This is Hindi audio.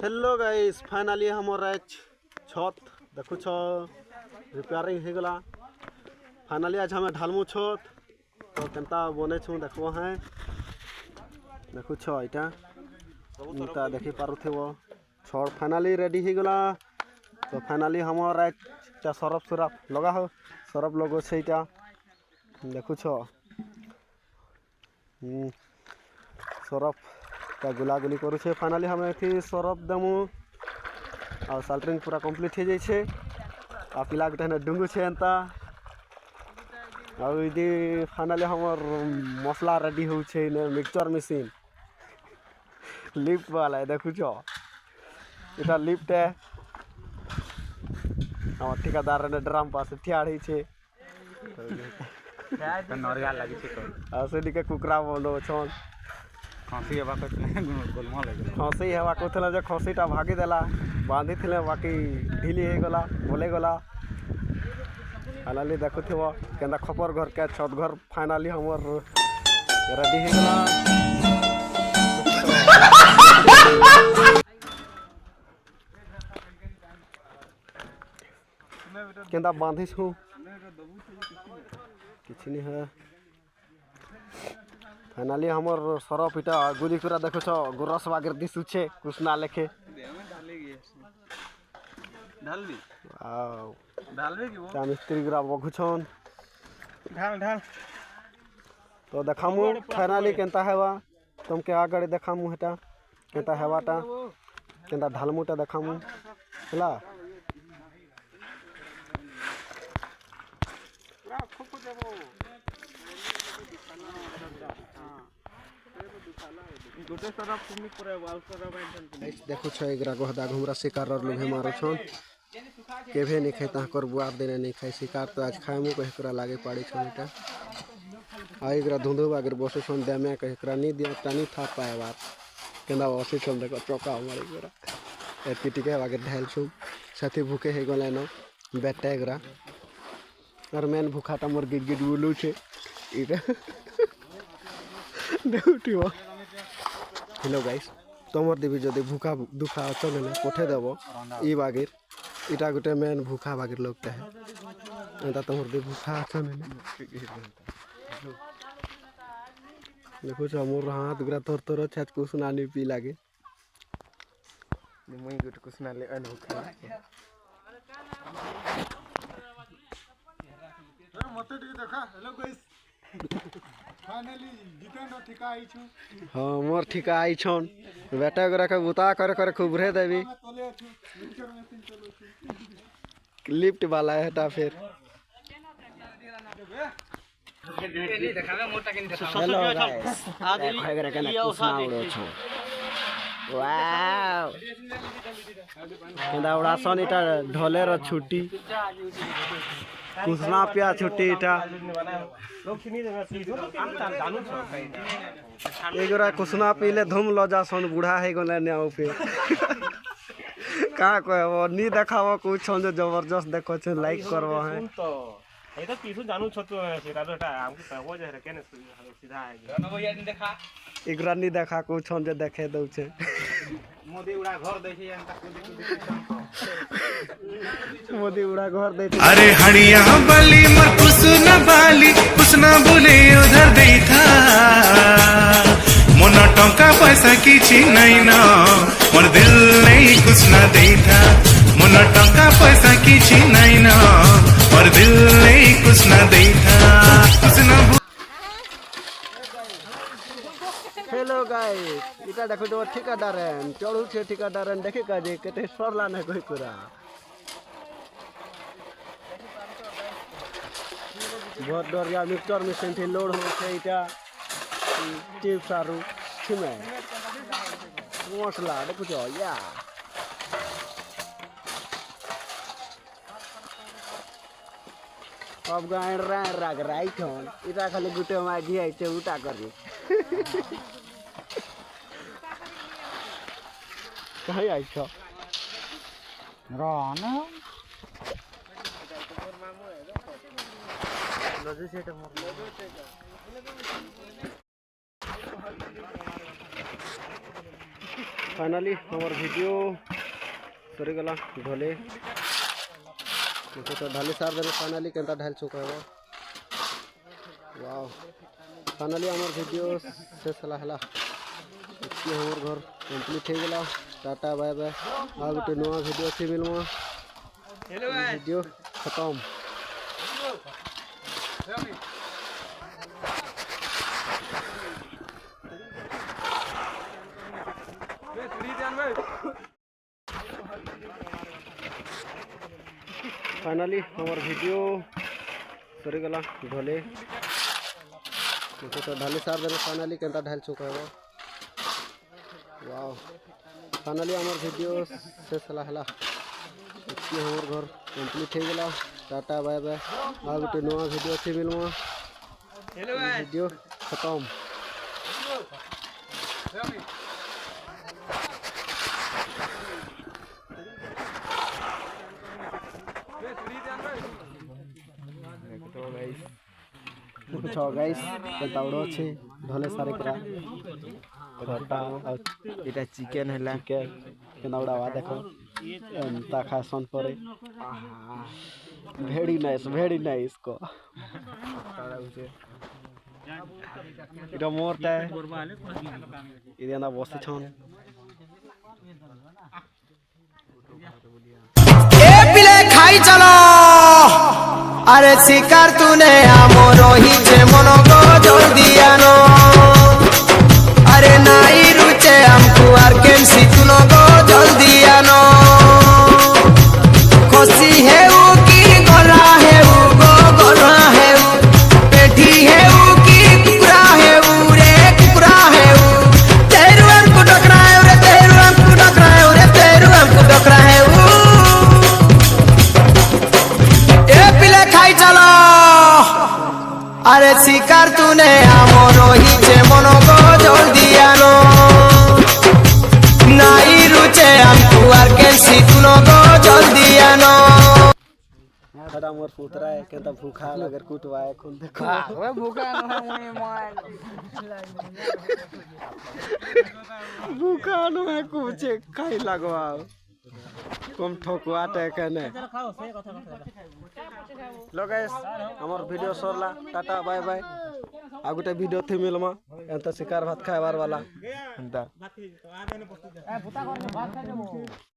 हेलो गाइस, फाइनली हमारा छत देखु रिपेयरिंग हो गला। फाइनली आज हमें ढालमु छत तो केनता बने छु देखो हैं देखु इटा इनता देखि पारुथिबो छत फाइनली रेडी हो गला। तो फाइनली हमारा सरफ सरफ लगा हो सरफ लगो से इटा देखु सरफ का गुलागुली करू छे। फाइनली हमें थी सरफ दमु और साल्टरिंग पूरा कंप्लीट हो जाए आ पिला गटे डुंगू छे एंता और इदी फाइनली हमर मसला रेडी हो छे ने मिक्सचर मशीन लिफ्ट वाला है देखु इटा लिफ्ट है और ठेकेदार ने ड्राम पास ठियाड़ी छे नरिया लागी छे तो आसे दिके कुकरा बोलो छन खांसी हवा गोलमा लगे खसी हवा कहते जो खसीटा भागी देला बांधी थे बाकी ढिली हो गला बोले गला। फाइनली देखु केंदा खपर घर के छत घर फाइनली हमर रेडी हो गला। केंदा बांधी छु किछ नहीं है। फाइनली हमर सरफ इटा गुली कुरा देखो गुरस बागर दिसुछे कुछ ना लेखे ढालबी आओ ढालबे की वो ता मिस्त्री गुरा बघुछन ढाल ढाल तो देखामु फाइनली केनता हेवा तुमके आगड़े देखामु हेटा केनता हेवाटा केनता ढालमुटा देखामु हला गोटे तरफ तुमनी पूरा वाल तरफ देखो एकरा गोहदा घुमरा शिकार और लोभे मारो छन केभे नहीं खाता कर बुआर देने नहीं खाई शिकार तो आज खाएमु कहकरा लागे पाड़ी छन इटा आ एकरा धुंधु बागर बसे छन देमे कहकरा नहीं दिया टानी था पाए बात केना बसे छन देखो चौका मारी गोरा एती टिके बागर ढाल छु साथी भूखे हे गले न बेटा एकरा और मेन भूखाटा मोर गिड गिड उलू छे इटा देखुटियो। हेलो गाइस तुमर देवी जदि भूखा दुखा चले ना पठे देव ई बागिर इटा गोटे मेन भूखा बागिर लोगटा है एंता तुमर दे भूखा चले ना देखो मोर हाथ गुरा तोर तोर छाछ को सुनानी पी लागे मुई गुट कुछ ना ले अन भूखा मते टिके देखा। हेलो गाइस फाइनली जितेंद्र ठिका आई छु हां मोर ठिका आई छन बेटा गरा के बुता करे करे खूब रे देवी लिफ्ट वाला है फिर हेलो गाइस आज खगरा के ना सुनाउडो छु वाओ केंदा उड़ा सन इटा ढोले र छुट्टी कुसना पिया छुट्टी इटा एगोरा कुसना पीले धूम ल जा सन बूढ़ा है गले ने पे का कहबो नी देखाबो कुछ जो जबरदस्त देखो छ लाइक करबो है ए तो पीसु जानू छतु सेटा बेटा हमके कहबो जे केने सीधा है न भैया नी देखा एकरा नी देखा कुछ जो देखे दउ छे मोदी उड़ा घर दै छै एंता मोदी उड़ा घर दे अरे हड़िया बाली मर कुसना बोले उधर देथा मोना टंका पैसा किछि नहीं ना मोर दिल नहीं कुछ ना देथा मोना टंका पैसा किछि नहीं ना मोर दिल नहीं कुछ ना देथा कुसना। हेलो गाइस इटा देखो तो ठेकेदार चढ़ू छे ठेकेदार देखे का जे कते सरला न कोई कुरा बहुत डरिया मिक्सचर मशीन थी लोड हो छे इटा टिप सारू छिमे मसला देखो तो या अब गाय राग राइट हन इटा खाली गुटे मा दिया छे उटा कर कहीं आई छो राना लजे सेट मोर फाइनाली हमार वीडियो सरीगला ढले तो ढाली सार देने फाइनाली केंता ढाल चुका है वाह फाइनाली हमार वीडियो शेष हला हमार घर कंप्लीट हो गला टाटा बाय बाय आ गोटे नुआ वीडियो थी मिलमा वीडियो खत्म। फाइनाली हमार वीडियो सरीगला ढले तो ढाली सार देने फाइनाली केंता ढाल चुका है वाह फाइनाली हमार वीडियो शेष हला हमार घर कंप्लीट हो गला टाटा बाय बाय आ गोटे नुआ वीडियो थी मिलमा वीडियो खत्म। देखो गाइस केताउड़ो छे ढले सारे करा खटा एटा चिकन हैला चिकन केनाउड़ा वा देखो एंता खासन परे वेरी नाइस को एटा मोरटा इदेना बसे छन ए पिले खाई चलो अरे शिकार तूने आमरो ही जे मनो को जोड़ दिया नो अरे नाई रुचे हमको आर्केंसी तूनो को जोड़ दिया नो खुशी है वो की गोरा है वो गोरा है वो पेटी है वो की कुकुरा है वो रे कुकुरा है वो तेरू हमको डकरा है रे तेरू हमको डकरा है रे तेरू हमको डकरा है वो ए पिले खाई चलो अरे शिकार तूने आमरो ही जे मनो को जोड़ दिया नो नाई रुचे हमको आर्केंसी तूनो को जोड़ दिया नो हटा मोर पुतरा है केता भूखा अगर कुटवाए खुद देखो ओए भूखा न है मोबाइल भूखा न है कुछ खाई लगवा कम ठोकवा टेकने लो गाइस हमर वीडियो सरला टाटा बाय बाय आ गोटे वीडियो थी मिलमा एंता शिकार भात खाइबार वाला एंता